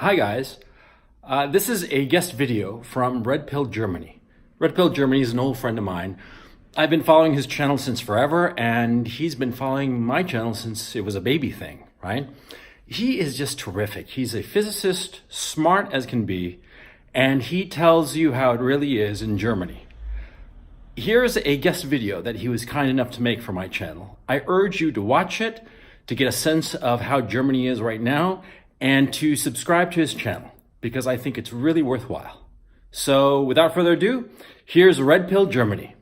Hi guys, this is a guest video from Red Pill Germany. Red Pill Germany is an old friend of mine. I've been following his channel since forever, and he's been following my channel since it was a baby thing, right? He is just terrific. He's a physicist, smart as can be, and he tells you how it really is in Germany. Here's a guest video that he was kind enough to make for my channel. I urge you to watch it to get a sense of how Germany is right now, and to subscribe to his channel, because I think it's really worthwhile. So without further ado, here's Red Pill Germany.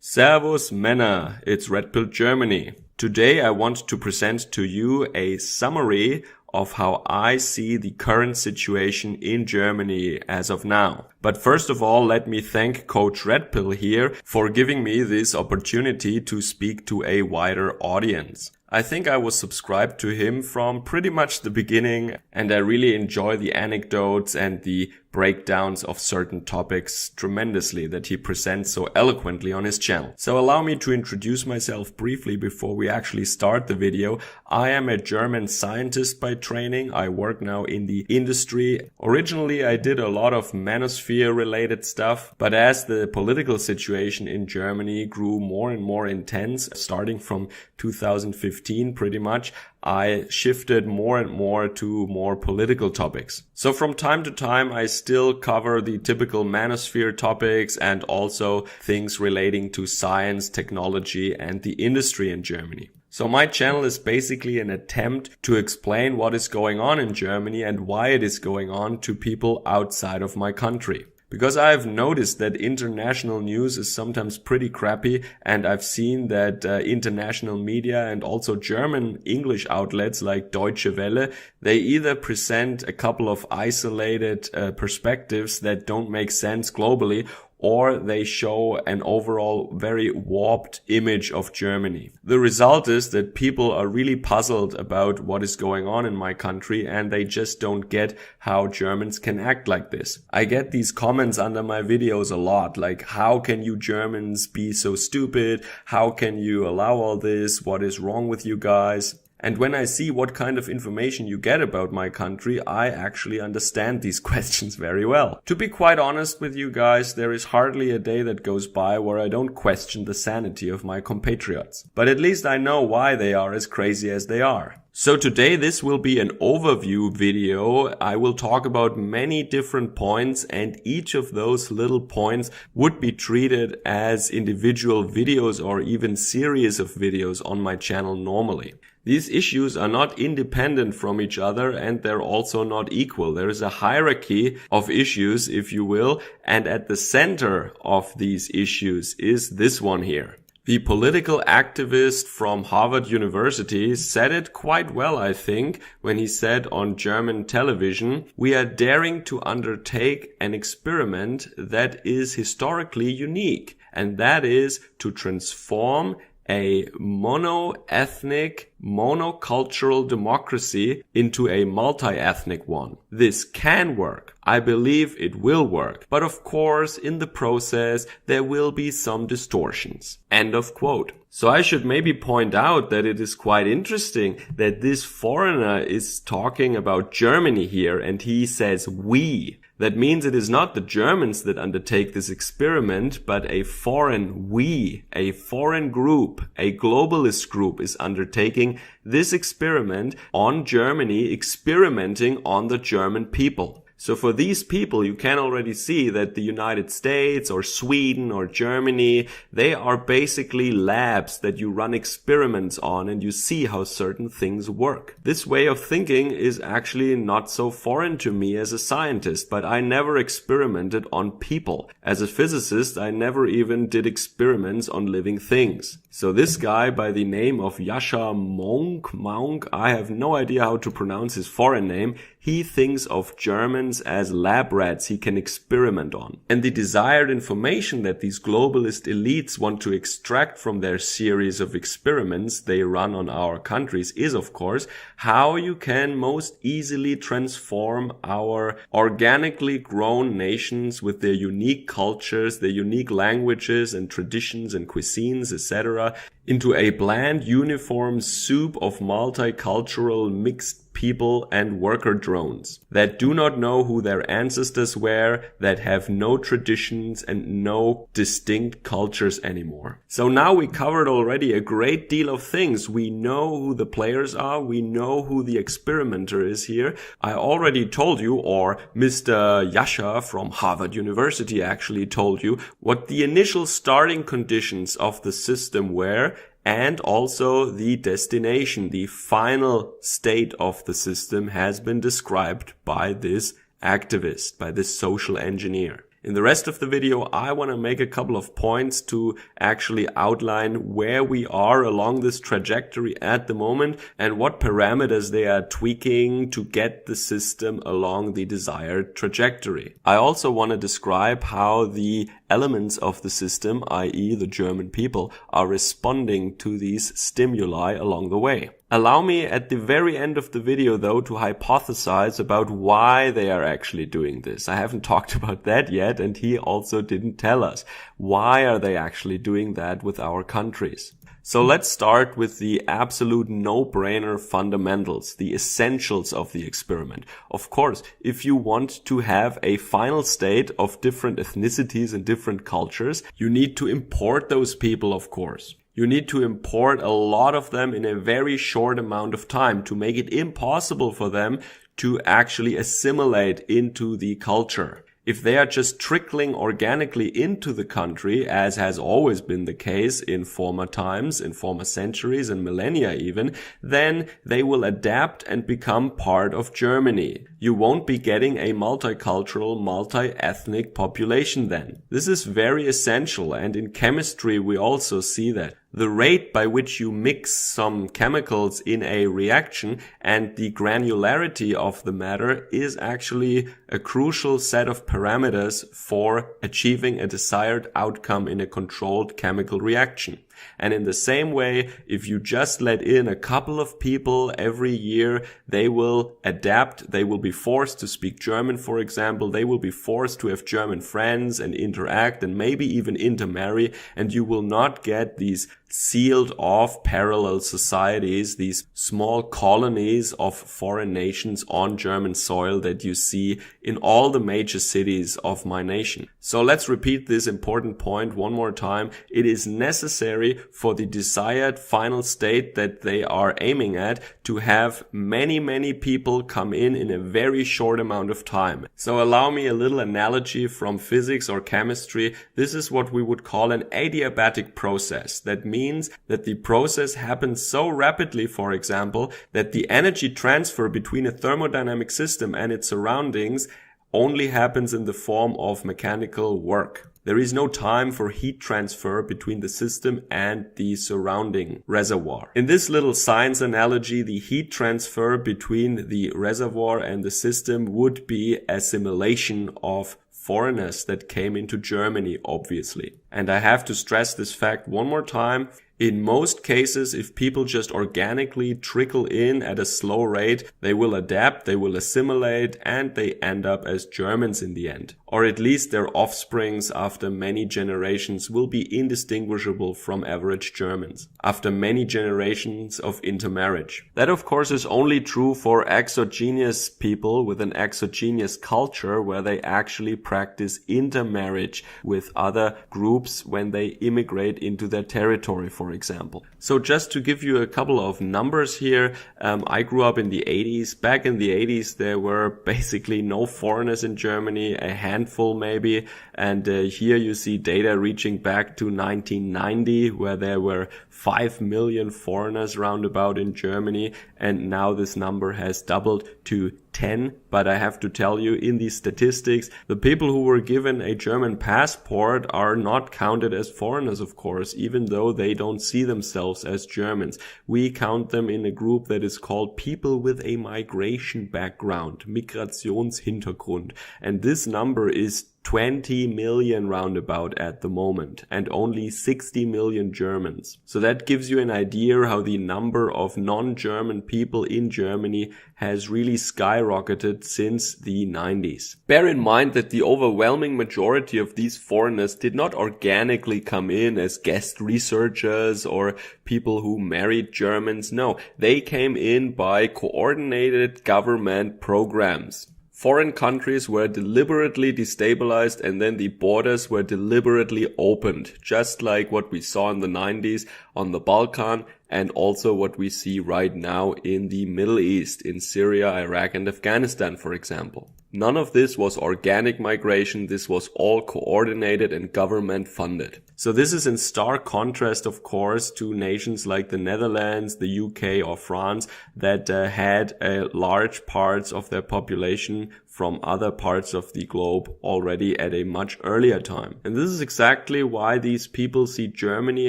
Servus Männer, it's Red Pill Germany. Today I want to present to you a summary of how I see the current situation in Germany as of now. But first of all, let me thank Coach Red Pill here for giving me this opportunity to speak to a wider audience. I think I was subscribed to him from pretty much the beginning, and I really enjoy the anecdotes and the breakdowns of certain topics tremendously that he presents so eloquently on his channel. So allow me to introduce myself briefly before we actually start the video. I am a German scientist by training. I work now in the industry. Originally, I did a lot of manosphere related stuff, but as the political situation in Germany grew more and more intense, starting from 2015 pretty much, I shifted more and more to more political topics. So from time to time, I still cover the typical manosphere topics and also things relating to science, technology, and the industry in Germany. So my channel is basically an attempt to explain what is going on in Germany and why it is going on to people outside of my country. Because I've noticed that international news is sometimes pretty crappy, and I've seen that international media and also German English outlets like Deutsche Welle, they either present a couple of isolated perspectives that don't make sense globally, or they show an overall very warped image of Germany. The result is that people are really puzzled about what is going on in my country, and they just don't get how Germans can act like this. I get these comments under my videos a lot, like, how can you Germans be so stupid? How can you allow all this? What is wrong with you guys? And when I see what kind of information you get about my country, I actually understand these questions very well. To be quite honest with you guys, there is hardly a day that goes by where I don't question the sanity of my compatriots. But at least I know why they are as crazy as they are. So today this will be an overview video. I will talk about many different points, and each of those little points would be treated as individual videos or even series of videos on my channel normally. These issues are not independent from each other, and they're also not equal. There is a hierarchy of issues, if you will, and at the center of these issues is this one here. The political activist from Harvard University said it quite well, I think, when he said on German television, "We are daring to undertake an experiment that is historically unique, and that is to transform a mono-ethnic, monocultural democracy into a multi-ethnic one. This can work. I believe it will work. But of course, in the process, there will be some distortions." End of quote. So I should maybe point out that it is quite interesting that this foreigner is talking about Germany here, and he says we. That means it is not the Germans that undertake this experiment, but a foreign we, a foreign group, a globalist group is undertaking this experiment on Germany, experimenting on the German people. So for these people, you can already see that the United States or Sweden or Germany, they are basically labs that you run experiments on, and you see how certain things work. This way of thinking is actually not so foreign to me as a scientist, but I never experimented on people. As a physicist, I never even did experiments on living things. So this guy by the name of Yascha Mounk, I have no idea how to pronounce his foreign name, he thinks of Germans Germans as lab rats he can experiment on. And the desired information that these globalist elites want to extract from their series of experiments they run on our countries is, of course, how you can most easily transform our organically grown nations with their unique cultures, their unique languages and traditions and cuisines, etc., into a bland, uniform soup of multicultural mixed people and worker drones that do not know who their ancestors were, that have no traditions and no distinct cultures anymore. So now we covered already a great deal of things. We know who the players are. We know who the experimenter is here. I already told you, or Mr. Yasha from Harvard University actually told you, what the initial starting conditions of the system were, and also the destination, the final state of the system has been described by this activist, by this social engineer. In the rest of the video, I want to make a couple of points to actually outline where we are along this trajectory at the moment and what parameters they are tweaking to get the system along the desired trajectory. I also want to describe how the elements of the system, i.e. the German people, are responding to these stimuli along the way. Allow me at the very end of the video, though, to hypothesize about why they are actually doing this. I haven't talked about that yet, and he also didn't tell us. Why are they actually doing that with our countries? So let's start with the absolute no-brainer fundamentals, the essentials of the experiment. Of course, if you want to have a final state of different ethnicities and different cultures, you need to import those people, of course. You need to import a lot of them in a very short amount of time to make it impossible for them to actually assimilate into the culture. If they are just trickling organically into the country, as has always been the case in former times, in former centuries and millennia even, then they will adapt and become part of Germany. You won't be getting a multicultural, multi-ethnic population then. This is very essential, and in chemistry we also see that. The rate by which you mix some chemicals in a reaction and the granularity of the matter is actually a crucial set of parameters for achieving a desired outcome in a controlled chemical reaction. And in the same way, if you just let in a couple of people every year, they will adapt, they will be forced to speak German, for example, they will be forced to have German friends and interact and maybe even intermarry, and you will not get these sealed off parallel societies, these small colonies of foreign nations on German soil that you see in all the major cities of my nation. So let's repeat this important point one more time. It is necessary for the desired final state that they are aiming at to have many people come in a very short amount of time. So allow me a little analogy from physics or chemistry. This is what we would call an adiabatic process. That means that the process happens so rapidly, for example, that the energy transfer between a thermodynamic system and its surroundings only happens in the form of mechanical work. There is no time for heat transfer between the system and the surrounding reservoir. In this little science analogy, the heat transfer between the reservoir and the system would be assimilation of foreigners that came into Germany, obviously. And I have to stress this fact one more time. In most cases, if people just organically trickle in at a slow rate, they will adapt, they will assimilate, and they end up as Germans in the end. Or at least their offsprings after many generations will be indistinguishable from average Germans, after many generations of intermarriage. That of course is only true for exogenous people with an exogenous culture where they actually practice intermarriage with other groups when they immigrate into their territory, for example. So just to give you a couple of numbers here, I grew up in the 80s. Back in the 80s, there were basically no foreigners in Germany, a handful maybe. And here you see data reaching back to 1990, where there were 5 million foreigners roundabout in Germany. And now this number has doubled to 10, but I have to tell you, in these statistics, the people who were given a German passport are not counted as foreigners, of course, even though they don't see themselves as Germans. We count them in a group that is called people with a migration background, Migrationshintergrund, and this number is 20 million roundabout at the moment, and only 60 million Germans. So that gives you an idea how the number of non-German people in Germany has really skyrocketed since the 90s. Bear in mind that the overwhelming majority of these foreigners did not organically come in as guest researchers or people who married Germans. No, they came in by coordinated government programs. Foreign countries were deliberately destabilized and then the borders were deliberately opened, just like what we saw in the 90s on the Balkan and also what we see right now in the Middle East, in Syria, Iraq and Afghanistan, for example. None of this was organic migration, this was all coordinated and government funded. So this is in stark contrast, of course, to nations like the Netherlands, the UK or France that had large parts of their population from other parts of the globe already at a much earlier time. And this is exactly why these people see Germany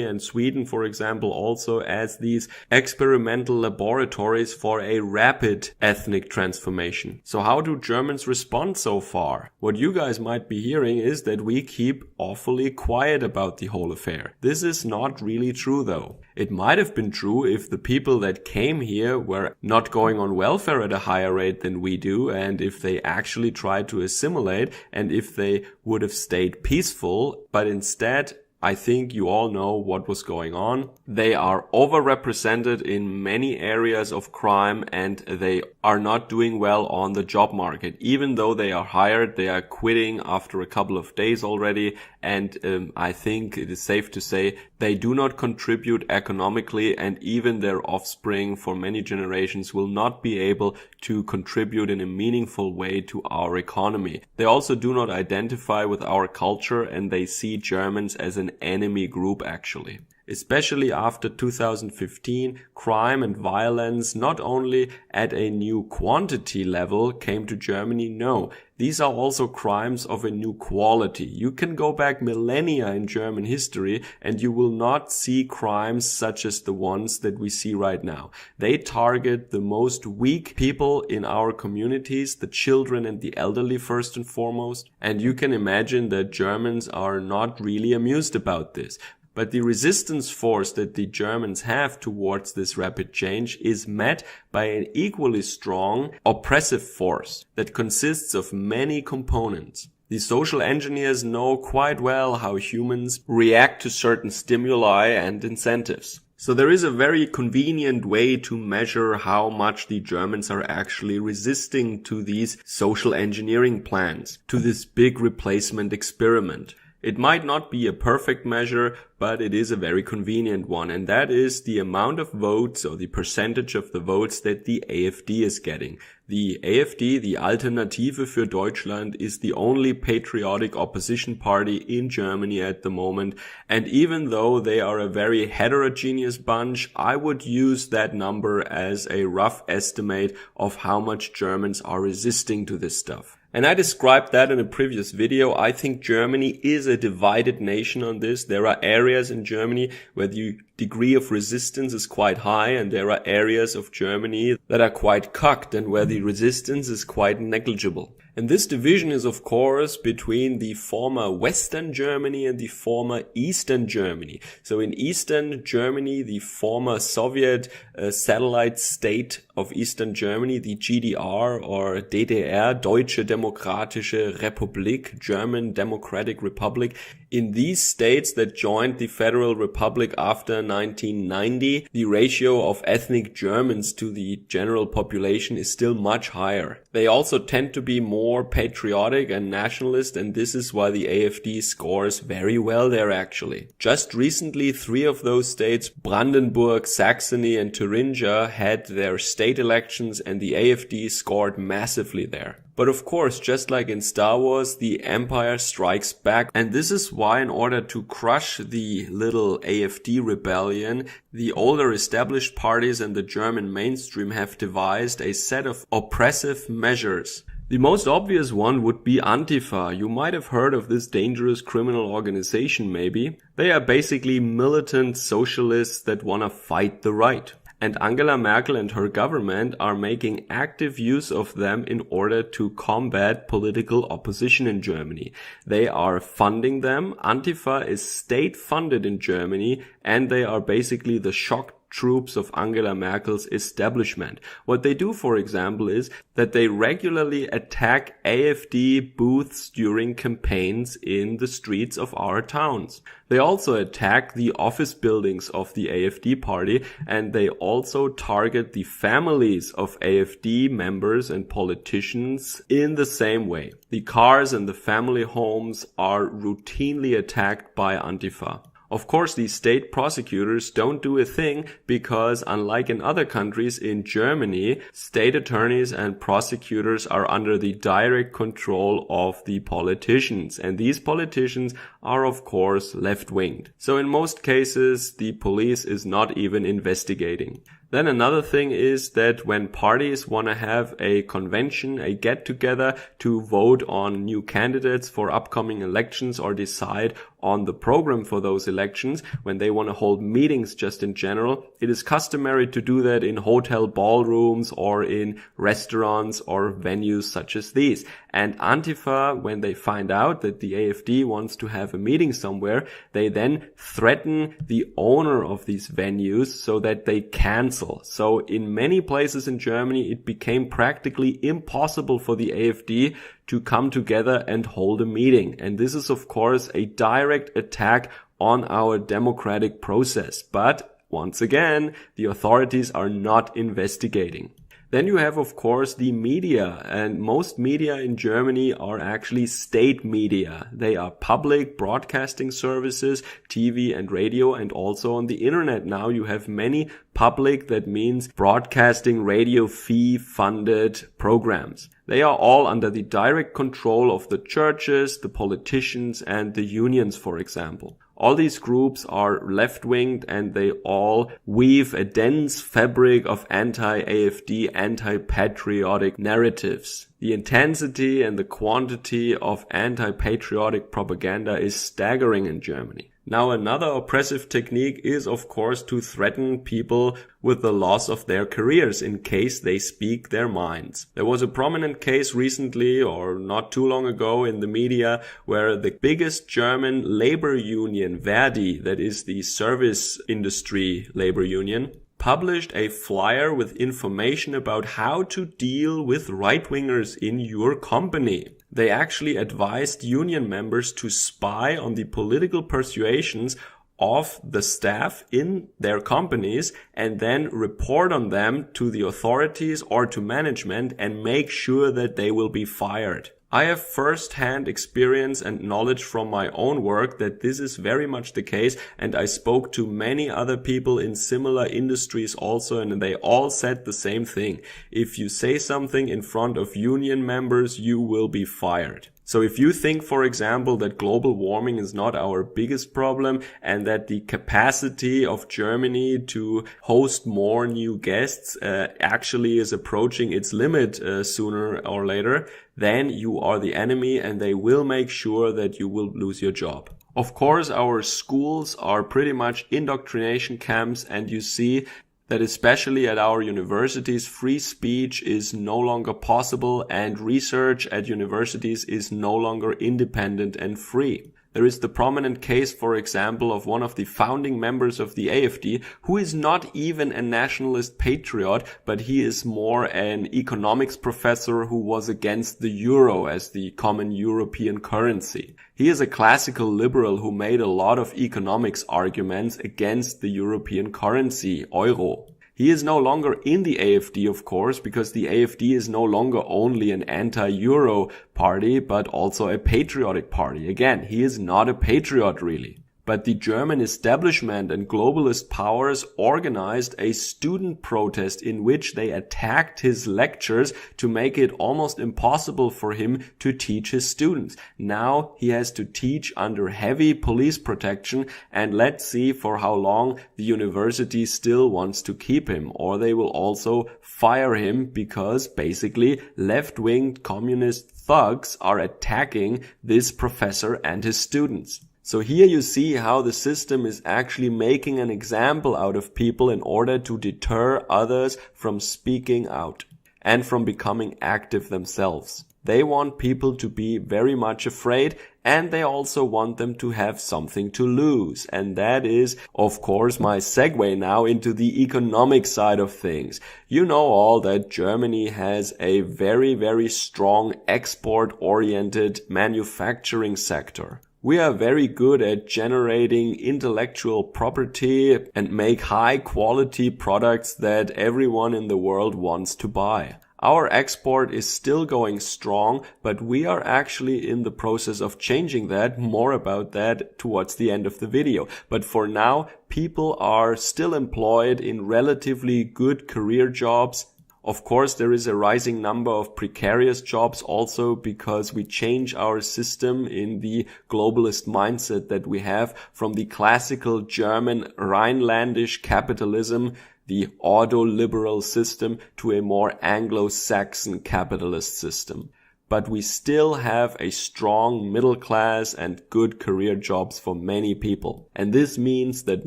and Sweden, for example, also as these experimental laboratories for a rapid ethnic transformation. So how do Germans respond so far? What you guys might be hearing is that we keep awfully quiet about the whole affair. This is not really true though. It might have been true if the people that came here were not going on welfare at a higher rate than we do, and if they actually tried to assimilate, and if they would have stayed peaceful, but instead, I think you all know what was going on. They are overrepresented in many areas of crime and they are not doing well on the job market. Even though they are hired, they are quitting after a couple of days already. And I think it is safe to say they do not contribute economically, and even their offspring for many generations will not be able to contribute in a meaningful way to our economy. They also do not identify with our culture and they see Germans as an enemy group actually. Especially after 2015, crime and violence not only at a new quantity level came to Germany, no, these are also crimes of a new quality. You can go back millennia in German history and you will not see crimes such as the ones that we see right now. They target the most weak people in our communities, the children and the elderly first and foremost. And you can imagine that Germans are not really amused about this. But the resistance force that the Germans have towards this rapid change is met by an equally strong oppressive force that consists of many components. The social engineers know quite well how humans react to certain stimuli and incentives. So there is a very convenient way to measure how much the Germans are actually resisting to these social engineering plans, to this big replacement experiment. It might not be a perfect measure, but it is a very convenient one, and that is the amount of votes or the percentage of the votes that the AfD is getting. The AfD, the Alternative für Deutschland, is the only patriotic opposition party in Germany at the moment, and even though they are a very heterogeneous bunch, I would use that number as a rough estimate of how much Germans are resisting to this stuff. And I described that in a previous video. I think Germany is a divided nation on this. There are areas in Germany where the degree of resistance is quite high, and there are areas of Germany that are quite cocked and where the resistance is quite negligible. And this division is of course between the former Western Germany and the former Eastern Germany. So in Eastern Germany, the former Soviet satellite state of Eastern Germany, the GDR or DDR, Deutsche Demokratische Republik, German Democratic Republic, in these states that joined the Federal Republic after 1990, the ratio of ethnic Germans to the general population is still much higher. They also tend to be more patriotic and nationalist, and this is why the AfD scores very well there actually. Just recently, 3 of those states, Brandenburg, Saxony and Thuringia, had their state elections and the AfD scored massively there. But of course, just like in Star Wars, the Empire strikes back. And this is why, in order to crush the little AfD rebellion, the older established parties in the German mainstream have devised a set of oppressive measures. The most obvious one would be Antifa. You might have heard of this dangerous criminal organization maybe. They are basically militant socialists that want to fight the right. And Angela Merkel and her government are making active use of them in order to combat political opposition in Germany. They are funding them. Antifa is state-funded in Germany, and they are basically the shock troops of Angela Merkel's establishment. What they do, for example, is that they regularly attack AfD booths during campaigns in the streets of our towns. They also attack the office buildings of the AfD party, and they also target the families of AfD members and politicians in the same way. The cars and the family homes are routinely attacked by Antifa. Of course, the state prosecutors don't do a thing because, unlike in other countries, in Germany, state attorneys and prosecutors are under the direct control of the politicians. And these politicians are, of course, left-winged. So in most cases, the police is not even investigating. Then another thing is that when parties want to have a convention, a get-together to vote on new candidates for upcoming elections or decide on the program for those elections, when they want to hold meetings just in general, it is customary to do that in hotel ballrooms or in restaurants or venues such as these. And Antifa, when they find out that the AfD wants to have a meeting somewhere, they then threaten the owner of these venues so that they cancel. So in many places in Germany, it became practically impossible for the AfD to come together and hold a meeting. And this is, of course, a direct attack on our democratic process. But once again, the authorities are not investigating. Then you have, of course, the media, and most media in Germany are actually state media. They are public broadcasting services, TV and radio, and also on the internet now you have many public, that means broadcasting radio fee-funded programs. They are all under the direct control of the churches, the politicians, and the unions, for example. All these groups are left-winged and they all weave a dense fabric of anti-AfD, anti-patriotic narratives. The intensity and the quantity of anti-patriotic propaganda is staggering in Germany. Now, another oppressive technique is, of course, to threaten people with the loss of their careers in case they speak their minds. There was a prominent case recently, or not too long ago, in the media where the biggest German labor union, Verdi, that is the service industry labor union, published a flyer with information about how to deal with right-wingers in your company. They actually advised union members to spy on the political persuasions of the staff in their companies and then report on them to the authorities or to management and make sure that they will be fired. I have first-hand experience and knowledge from my own work that this is very much the case, and I spoke to many other people in similar industries also, and they all said the same thing. If you say something in front of union members, you will be fired. So if you think, for example, that global warming is not our biggest problem and that the capacity of Germany to host more new guests actually is approaching its limit sooner or later, then you are the enemy and they will make sure that you will lose your job. Of course, our schools are pretty much indoctrination camps, and you see that especially at our universities, free speech is no longer possible and research at universities is no longer independent and free. There is the prominent case, for example, of one of the founding members of the AfD, who is not even a nationalist patriot, but he is more an economics professor who was against the euro as the common European currency. He is a classical liberal who made a lot of economics arguments against the European currency, euro. He is no longer in the AfD, of course, because the AfD is no longer only an anti-Euro party, but also a patriotic party. Again, he is not a patriot, really. But the German establishment and globalist powers organized a student protest in which they attacked his lectures to make it almost impossible for him to teach his students. Now he has to teach under heavy police protection, and let's see for how long the university still wants to keep him, or they will also fire him because basically left-wing communist thugs are attacking this professor and his students. So here you see how the system is actually making an example out of people in order to deter others from speaking out and from becoming active themselves. They want people to be very much afraid, and they also want them to have something to lose. And that is, of course, my segue now into the economic side of things. You know all that Germany has a very, very strong export-oriented manufacturing sector. We are very good at generating intellectual property and make high quality products that everyone in the world wants to buy. Our export is still going strong, but we are actually in the process of changing that. More about that towards the end of the video. But for now, people are still employed in relatively good career jobs. Of course, there is a rising number of precarious jobs also because we change our system in the globalist mindset that we have from the classical German Rhinelandish capitalism, the ordoliberal system, to a more Anglo-Saxon capitalist system. But we still have a strong middle class and good career jobs for many people. And this means that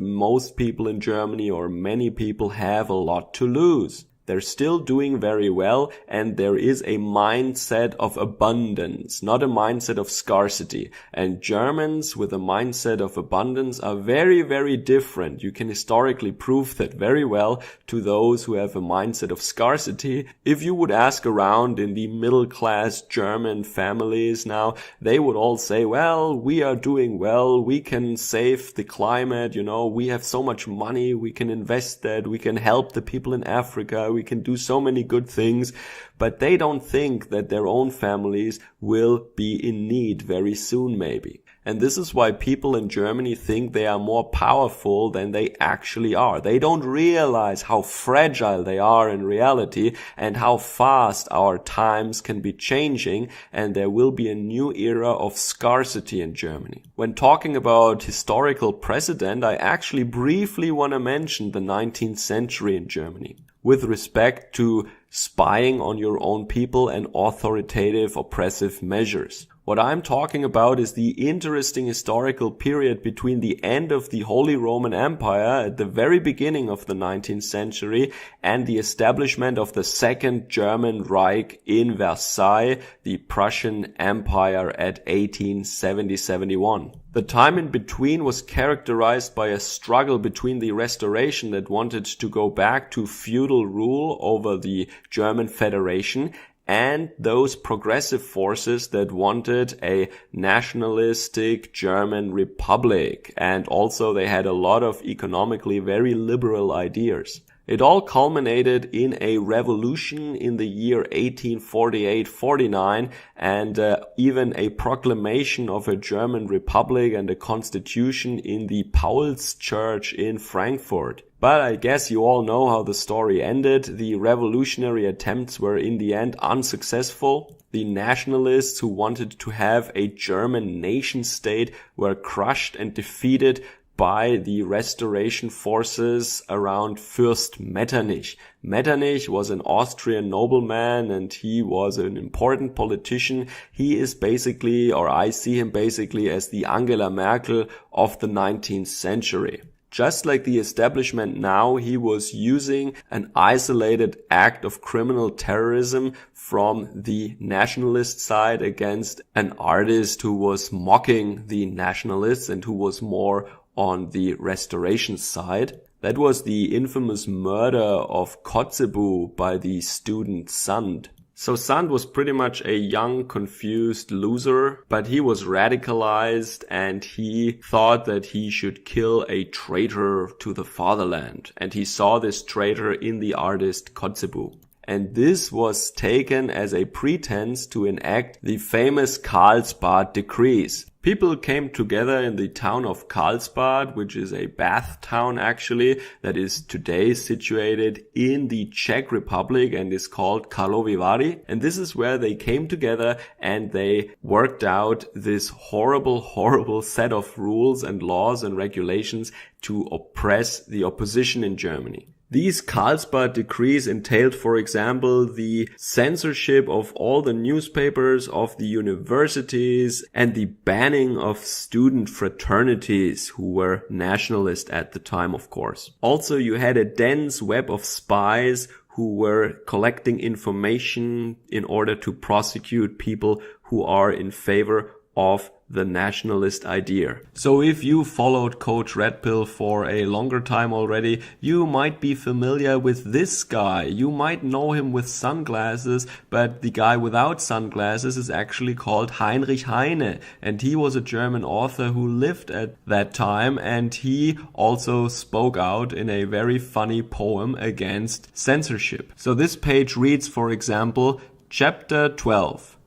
most people in Germany, or many people, have a lot to lose. They're still doing very well, and there is a mindset of abundance, not a mindset of scarcity. And Germans with a mindset of abundance are very, very different. You can historically prove that very well to those who have a mindset of scarcity. If you would ask around in the middle class German families now, they would all say, well, we are doing well, we can save the climate, we have so much money, we can invest that, we can help the people in Africa, we can do so many good things, but they don't think that their own families will be in need very soon maybe. And this is why people in Germany think they are more powerful than they actually are. They don't realize how fragile they are in reality and how fast our times can be changing, and there will be a new era of scarcity in Germany. When talking about historical precedent, I actually briefly want to mention the 19th century in Germany with respect to spying on your own people and authoritative oppressive measures. What I'm talking about is the interesting historical period between the end of the Holy Roman Empire at the very beginning of the 19th century and the establishment of the Second German Reich in Versailles, the Prussian Empire at 1870-71. The time in between was characterized by a struggle between the Restoration that wanted to go back to feudal rule over the German Federation and those progressive forces that wanted a nationalistic German republic. And also they had a lot of economically very liberal ideas. It all culminated in a revolution in the year 1848-49 and even a proclamation of a German republic and a constitution in the Paul's Church in Frankfurt. But I guess you all know how the story ended. The revolutionary attempts were in the end unsuccessful. The nationalists who wanted to have a German nation state were crushed and defeated by the restoration forces around Fürst Metternich. Metternich was an Austrian nobleman and he was an important politician. He is basically, or I see him basically as the Angela Merkel of the 19th century. Just like the establishment now, he was using an isolated act of criminal terrorism from the nationalist side against an artist who was mocking the nationalists and who was more on the restoration side. That was the infamous murder of Kotzebue by the student Sand. So Sand was pretty much a young, confused loser, but he was radicalized and he thought that he should kill a traitor to the fatherland. And he saw this traitor in the artist Kotzebue. And this was taken as a pretense to enact the famous Karlsbad decrees. People came together in the town of Karlsbad, which is a bath town actually, that is today situated in the Czech Republic and is called Karlovy Vary. And this is where they came together and they worked out this horrible set of rules and laws and regulations to oppress the opposition in Germany. These Karlsbad decrees entailed, for example, the censorship of all the newspapers, of the universities, and the banning of student fraternities who were nationalist at the time, of course. Also, you had a dense web of spies who were collecting information in order to prosecute people who are in favor of the nationalist idea. So if you followed Coach Red Pill for a longer time already, you might be familiar with this guy. You might know him with sunglasses, but the guy without sunglasses is actually called Heinrich Heine. And he was a German author who lived at that time, and he also spoke out in a very funny poem against censorship. So this page reads, for example, Chapter 12.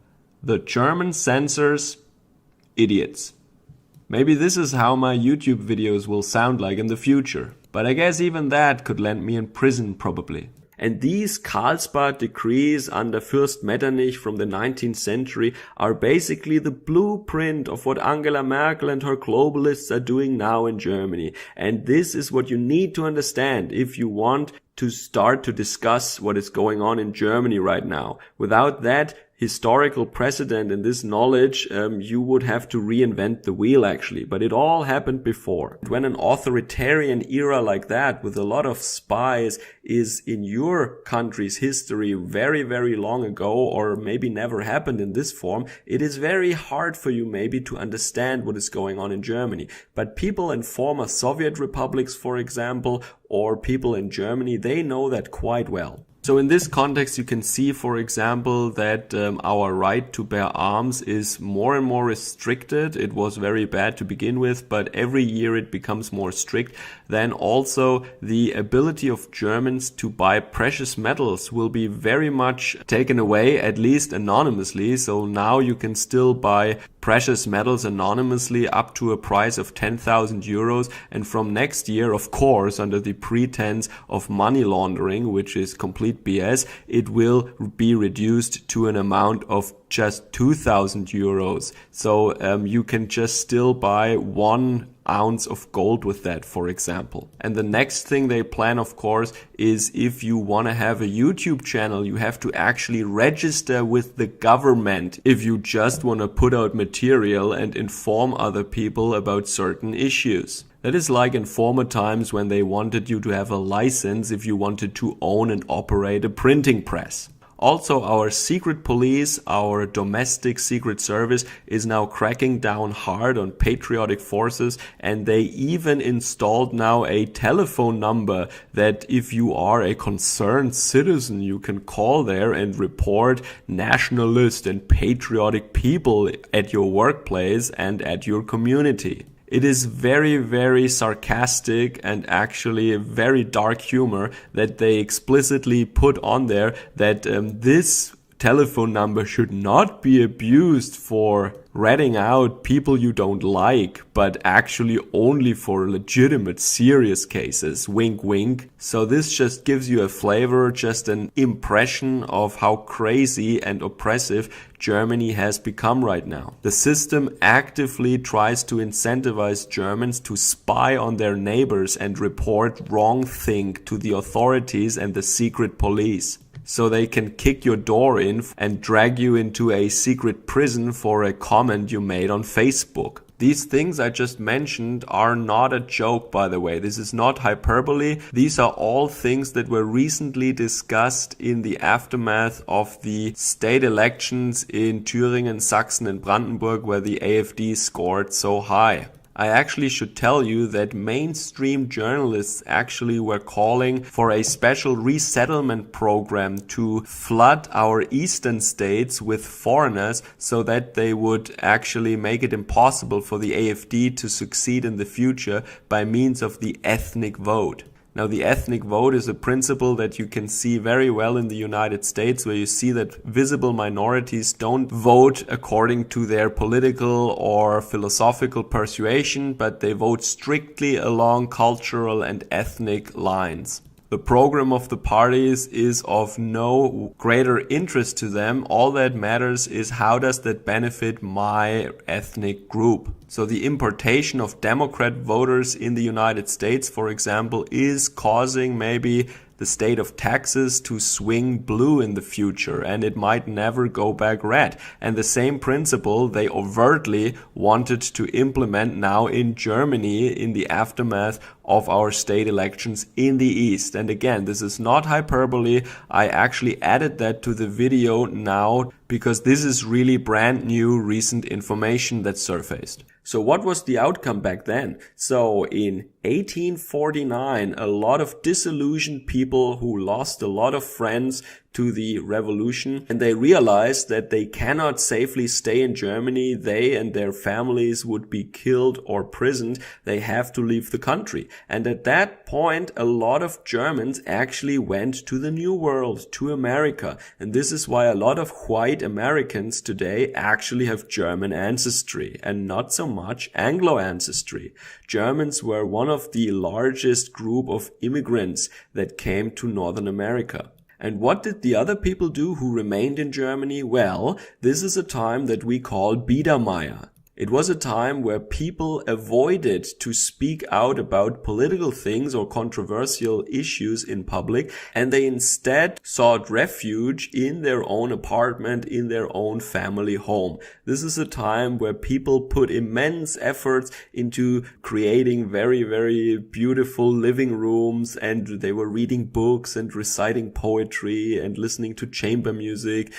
The German Censors Idiots. Maybe this is how my YouTube videos will sound like in the future. But I guess even that could land me in prison probably. And these Karlsbad decrees under Fürst Metternich from the 19th century are basically the blueprint of what Angela Merkel and her globalists are doing now in Germany. And this is what you need to understand if you want to start to discuss what is going on in Germany right now. Without that historical precedent and this knowledge, you would have to reinvent the wheel actually. But it all happened before. When an authoritarian era like that with a lot of spies is in your country's history very long ago, or maybe never happened in this form, it is very hard for you maybe to understand what is going on in Germany. But people in former Soviet republics, for example, or people in Germany, they know that quite well. So in this context, you can see, for example, that our right to bear arms is more and more restricted. It was very bad to begin with, but every year it becomes more strict. Then also the ability of Germans to buy precious metals will be very much taken away, at least anonymously. So now you can still buy precious metals anonymously up to a price of 10,000 euros. And from next year, of course, under the pretense of money laundering, which is complete BS, it will be reduced to an amount of just 2,000 euros. So you can just still buy 1 ounce of gold with that, for example. And the next thing they plan, of course, is if you want to have a YouTube channel, you have to actually register with the government if you just want to put out material and inform other people about certain issues. That is like in former times when they wanted you to have a license if you wanted to own and operate a printing press. Also, our secret police, our domestic secret service, is now cracking down hard on patriotic forces, and they even installed now a telephone number that if you are a concerned citizen, you can call there and report nationalist and patriotic people at your workplace and at your community. It is very sarcastic and actually a very dark humor that they explicitly put on there that this telephone number should not be abused for ratting out people you don't like, but actually only for legitimate serious cases. Wink wink. So this just gives you a flavor, just an impression of how crazy and oppressive Germany has become right now. The system actively tries to incentivize Germans to spy on their neighbors and report wrong thing to the authorities and the secret police. So they can kick your door in and drag you into a secret prison for a comment you made on Facebook. These things I just mentioned are not a joke, by the way. This is not hyperbole. These are all things that were recently discussed in the aftermath of the state elections in Thüringen, Sachsen and Brandenburg, where the AfD scored so high. I actually should tell you that mainstream journalists actually were calling for a special resettlement program to flood our eastern states with foreigners so that they would actually make it impossible for the AfD to succeed in the future by means of the ethnic vote. Now, the ethnic vote is a principle that you can see very well in the United States, where you see that visible minorities don't vote according to their political or philosophical persuasion, but they vote strictly along cultural and ethnic lines. The program of the parties is of no greater interest to them. All that matters is how does that benefit my ethnic group. So the importation of Democrat voters in the United States, for example, is causing maybe the state of Texas to swing blue in the future, and it might never go back red. And the same principle they overtly wanted to implement now in Germany in the aftermath of our state elections in the East. And again, this is not hyperbole. I actually added that to the video now because this is really brand new recent information that surfaced. So what was the outcome back then? So in 1849, a lot of disillusioned people who lost a lot of friends to the revolution, and they realized that they cannot safely stay in Germany. They and their families would be killed or imprisoned. They have to leave the country. And at that point, a lot of Germans actually went to the New World, to America. And this is why a lot of white Americans today actually have German ancestry and not so much Anglo ancestry. Germans were one of the largest group of immigrants that came to Northern America. And what did the other people do who remained in Germany? Well, this is a time that we call Biedermeier. It was a time where people avoided to speak out about political things or controversial issues in public, and they instead sought refuge in their own apartment, in their own family home. This is a time where people put immense efforts into creating very, very beautiful living rooms, and they were reading books and reciting poetry and listening to chamber music,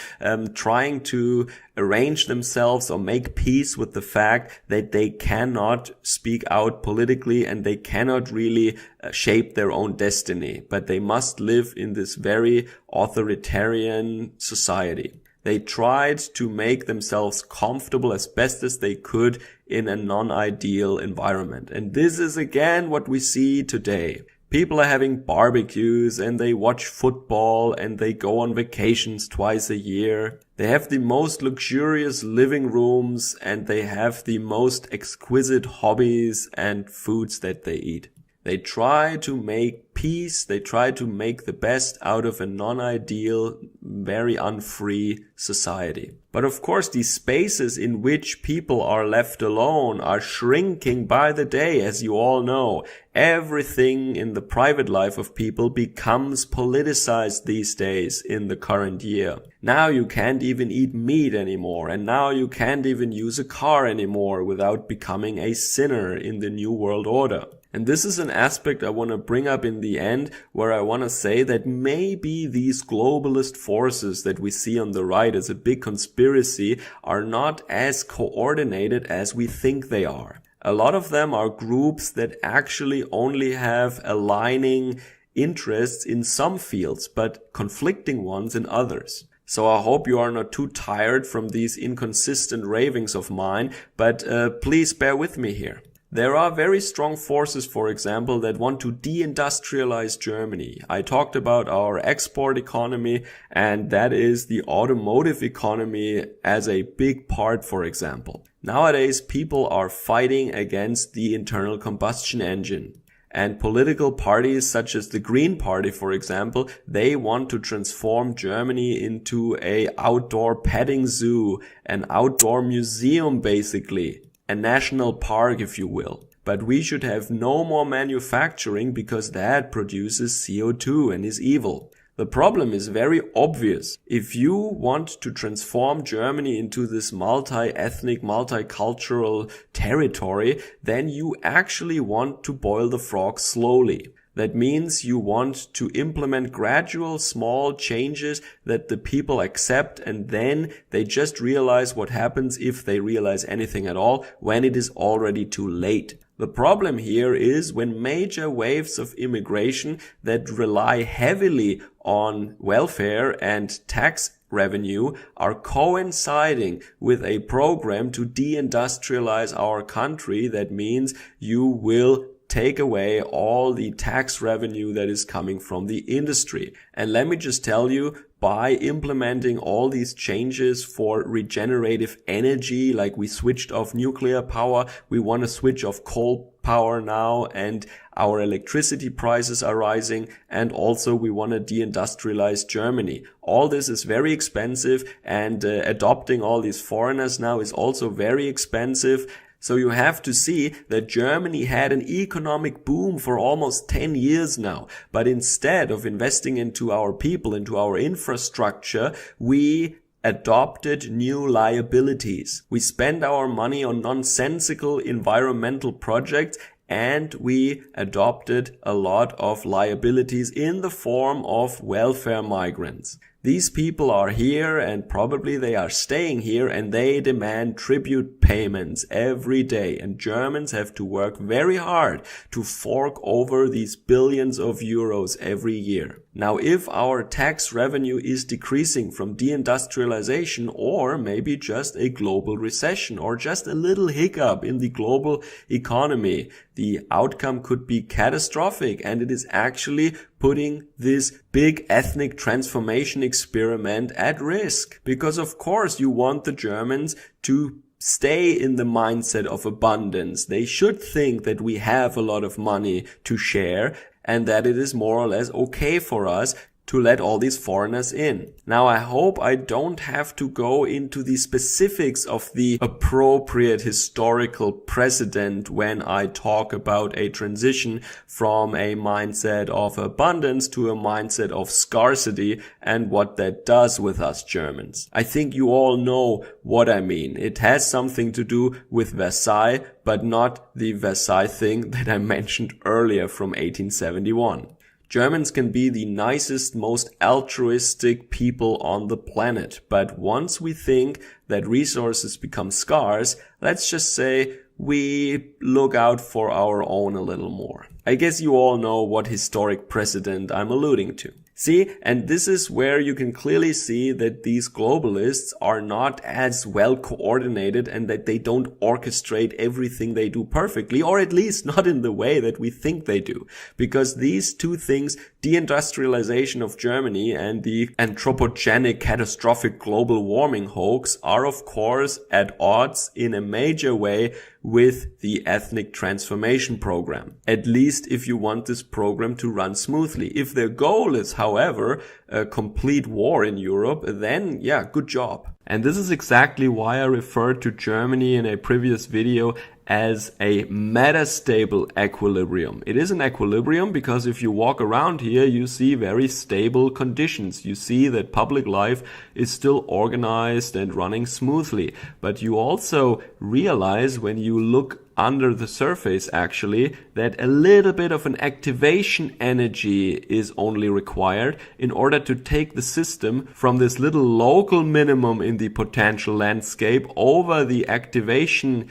trying to arrange themselves or make peace with the fact that they cannot speak out politically and they cannot really shape their own destiny, but they must live in this very authoritarian society. They tried to make themselves comfortable as best as they could in a non-ideal environment. And this is again what we see today. People are having barbecues and they watch football and they go on vacations twice a year. They have the most luxurious living rooms and they have the most exquisite hobbies and foods that they eat. They try to make peace. They try to make the best out of a non-ideal, very unfree society. But of course, these spaces in which people are left alone are shrinking by the day, as you all know. Everything in the private life of people becomes politicized these days in the current year. Now you can't even eat meat anymore, and now you can't even use a car anymore without becoming a sinner in the New World Order. And this is an aspect I want to bring up in the end, where I want to say that maybe these globalist forces that we see on the right as a big conspiracy are not as coordinated as we think they are. A lot of them are groups that actually only have aligning interests in some fields, but conflicting ones in others. So I hope you are not too tired from these inconsistent ravings of mine, but please bear with me here. There are very strong forces, for example, that want to deindustrialize Germany. I talked about our export economy, and that is the automotive economy as a big part, for example. Nowadays, people are fighting against the internal combustion engine. And political parties such as the Green Party, for example, they want to transform Germany into an outdoor petting zoo, an outdoor museum basically. A national park, if you will. But we should have no more manufacturing because that produces CO2 and is evil. The problem is very obvious. If you want to transform Germany into this multi-ethnic, multicultural territory, then you actually want to boil the frog slowly. That means you want to implement gradual small changes that the people accept, and then they just realize what happens, if they realize anything at all, when it is already too late. The problem here is when major waves of immigration that rely heavily on welfare and tax revenue are coinciding with a program to deindustrialize our country. That means you will take away all the tax revenue that is coming from the industry. And let me just tell you, by implementing all these changes for regenerative energy, like we switched off nuclear power, we want to switch off coal power now, and our electricity prices are rising, and also we want to deindustrialize Germany. All this is very expensive, and adopting all these foreigners now is also very expensive. So you have to see that Germany had an economic boom for almost 10 years now. But instead of investing into our people, into our infrastructure, we adopted new liabilities. We spend our money on nonsensical environmental projects, and we adopted a lot of liabilities in the form of welfare migrants. These people are here, and probably they are staying here, and they demand tribute payments every day. And Germans have to work very hard to fork over these billions of euros every year. Now, if our tax revenue is decreasing from deindustrialization, or maybe just a global recession, or just a little hiccup in the global economy, the outcome could be catastrophic, and it is actually putting this big ethnic transformation experiment at risk. Because of course you want the Germans to stay in the mindset of abundance. They should think that we have a lot of money to share, and that it is more or less okay for us to let all these foreigners in. Now, I hope I don't have to go into the specifics of the appropriate historical precedent when I talk about a transition from a mindset of abundance to a mindset of scarcity and what that does with us Germans. I think you all know what I mean. It has something to do with Versailles, but not the Versailles thing that I mentioned earlier from 1871. Germans can be the nicest, most altruistic people on the planet, but once we think that resources become scarce, let's just say we look out for our own a little more. I guess you all know what historic precedent I'm alluding to. See, and this is where you can clearly see that these globalists are not as well coordinated, and that they don't orchestrate everything they do perfectly, or at least not in the way that we think they do. Because these two things, deindustrialization of Germany and the anthropogenic catastrophic global warming hoax, are of course at odds in a major way with the ethnic transformation program. At least if you want this program to run smoothly. If their goal is, however, a complete war in Europe, then yeah, good job. And this is exactly why I referred to Germany in a previous video as a metastable equilibrium. It is an equilibrium because if you walk around here, you see very stable conditions. You see that public life is still organized and running smoothly. But you also realize when you look under the surface actually that a little bit of an activation energy is only required in order to take the system from this little local minimum in the potential landscape over the activation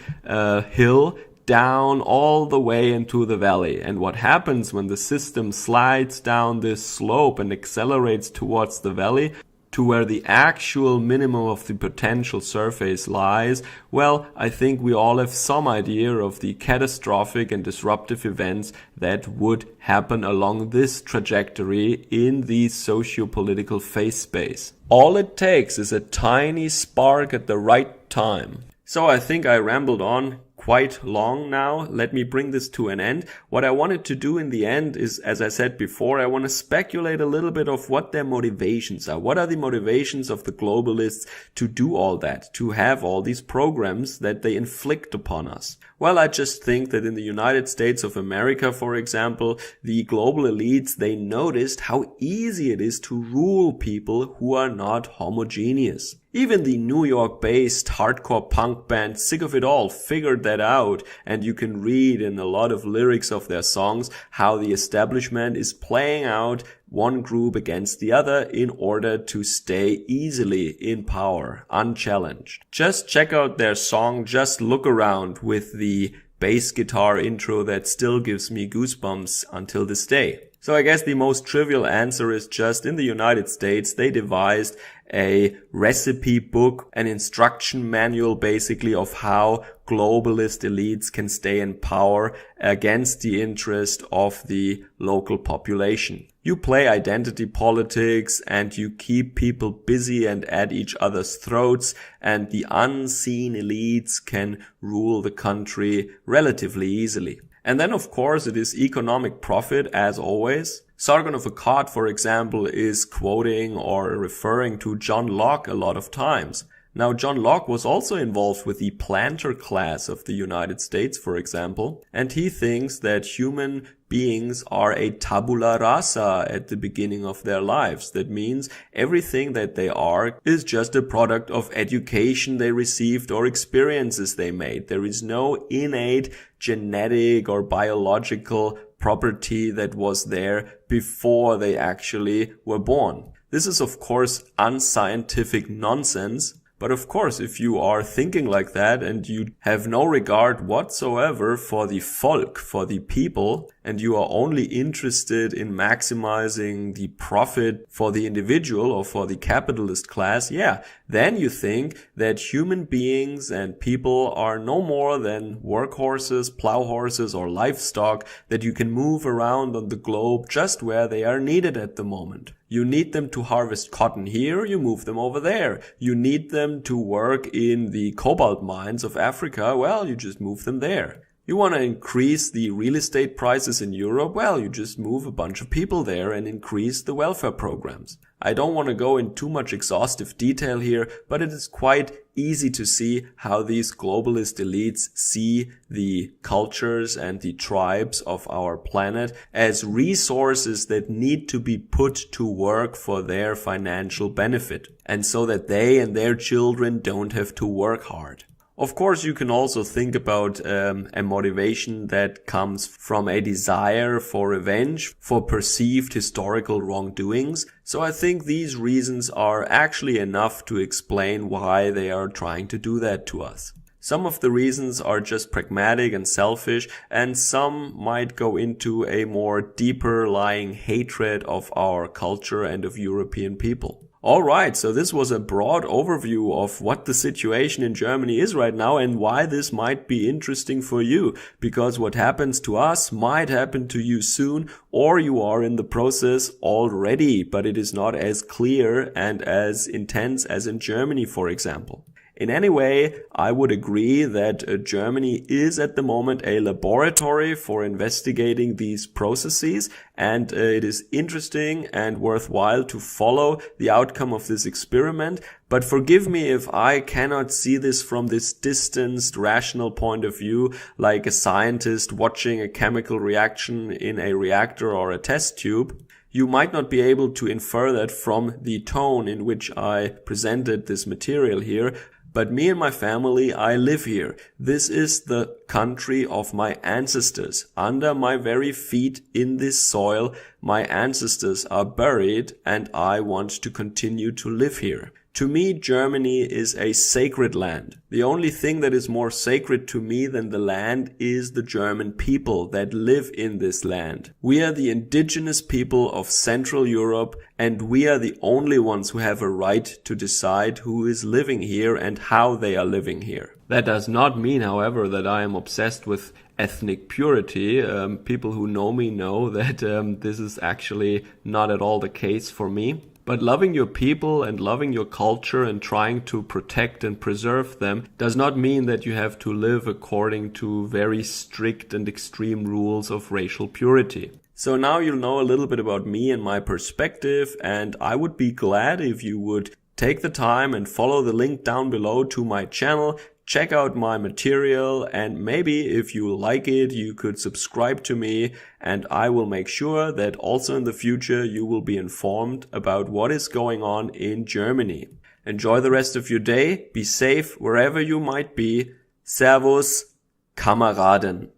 hill down all the way into the valley. And what happens when the system slides down this slope and accelerates towards the valley to where the actual minimum of the potential surface lies? Well, I think we all have some idea of the catastrophic and disruptive events that would happen along this trajectory in the socio-political phase space. All it takes is a tiny spark at the right time. So I think I rambled on quite long now. Let me bring this to an end. What I wanted to do in the end is, as I said before, I want to speculate a little bit of what their motivations are. What are the motivations of the globalists to do all that, to have all these programs that they inflict upon us? Well, I just think that in the United States of America, for example, the global elites, they noticed how easy it is to rule people who are not homogeneous. Even the New York-based hardcore punk band Sick of It All figured that out, and you can read in a lot of lyrics of their songs how the establishment is playing out one group against the other in order to stay easily in power, unchallenged. Just check out their song Just Look Around with the bass guitar intro that still gives me goosebumps until this day. So I guess the most trivial answer is just in the United States, they devised a recipe book, an instruction manual basically of how globalist elites can stay in power against the interest of the local population. You play identity politics and you keep people busy and at each other's throats, and the unseen elites can rule the country relatively easily. And then, of course, it is economic profit, as always. Sargon of Akkad, for example, is quoting or referring to John Locke a lot of times. Now, John Locke was also involved with the planter class of the United States, for example, and he thinks that human beings are a tabula rasa at the beginning of their lives. That means everything that they are is just a product of education they received or experiences they made. There is no innate genetic or biological property that was there before they actually were born. This is, of course, unscientific nonsense. But of course, if you are thinking like that and you have no regard whatsoever for the folk, for the people, and you are only interested in maximizing the profit for the individual or for the capitalist class, then you think that human beings and people are no more than workhorses, plow horses, or livestock that you can move around on the globe just where they are needed at the moment. You need them to harvest cotton here, you move them over there. You need them to work in the cobalt mines of Africa, well, you just move them there. You want to increase the real estate prices in Europe, well, you just move a bunch of people there and increase the welfare programs. I don't want to go in too much exhaustive detail here, but it is quite easy to see how these globalist elites see the cultures and the tribes of our planet as resources that need to be put to work for their financial benefit, and so that they and their children don't have to work hard. Of course, you can also think about a motivation that comes from a desire for revenge, for perceived historical wrongdoings. So I think these reasons are actually enough to explain why they are trying to do that to us. Some of the reasons are just pragmatic and selfish, and some might go into a more deeper lying hatred of our culture and of European people. Alright, so this was a broad overview of what the situation in Germany is right now and why this might be interesting for you, because what happens to us might happen to you soon, or you are in the process already, but it is not as clear and as intense as in Germany, for example. In any way, I would agree that Germany is at the moment a laboratory for investigating these processes, and it is interesting and worthwhile to follow the outcome of this experiment. But forgive me if I cannot see this from this distanced, rational point of view, like a scientist watching a chemical reaction in a reactor or a test tube. You might not be able to infer that from the tone in which I presented this material here. But me and my family, I live here. This is the country of my ancestors. Under my very feet in this soil, my ancestors are buried, and I want to continue to live here. To me, Germany is a sacred land. The only thing that is more sacred to me than the land is the German people that live in this land. We are the indigenous people of Central Europe, and we are the only ones who have a right to decide who is living here and how they are living here. That does not mean, however, that I am obsessed with ethnic purity. People who know me know that this is actually not at all the case for me. But loving your people and loving your culture and trying to protect and preserve them does not mean that you have to live according to very strict and extreme rules of racial purity. So now you'll know a little bit about me and my perspective, and I would be glad if you would take the time and follow the link down below to my channel. Check out my material, and maybe if you like it, you could subscribe to me, and I will make sure that also in the future you will be informed about what is going on in Germany. Enjoy the rest of your day. Be safe wherever you might be. Servus, Kameraden.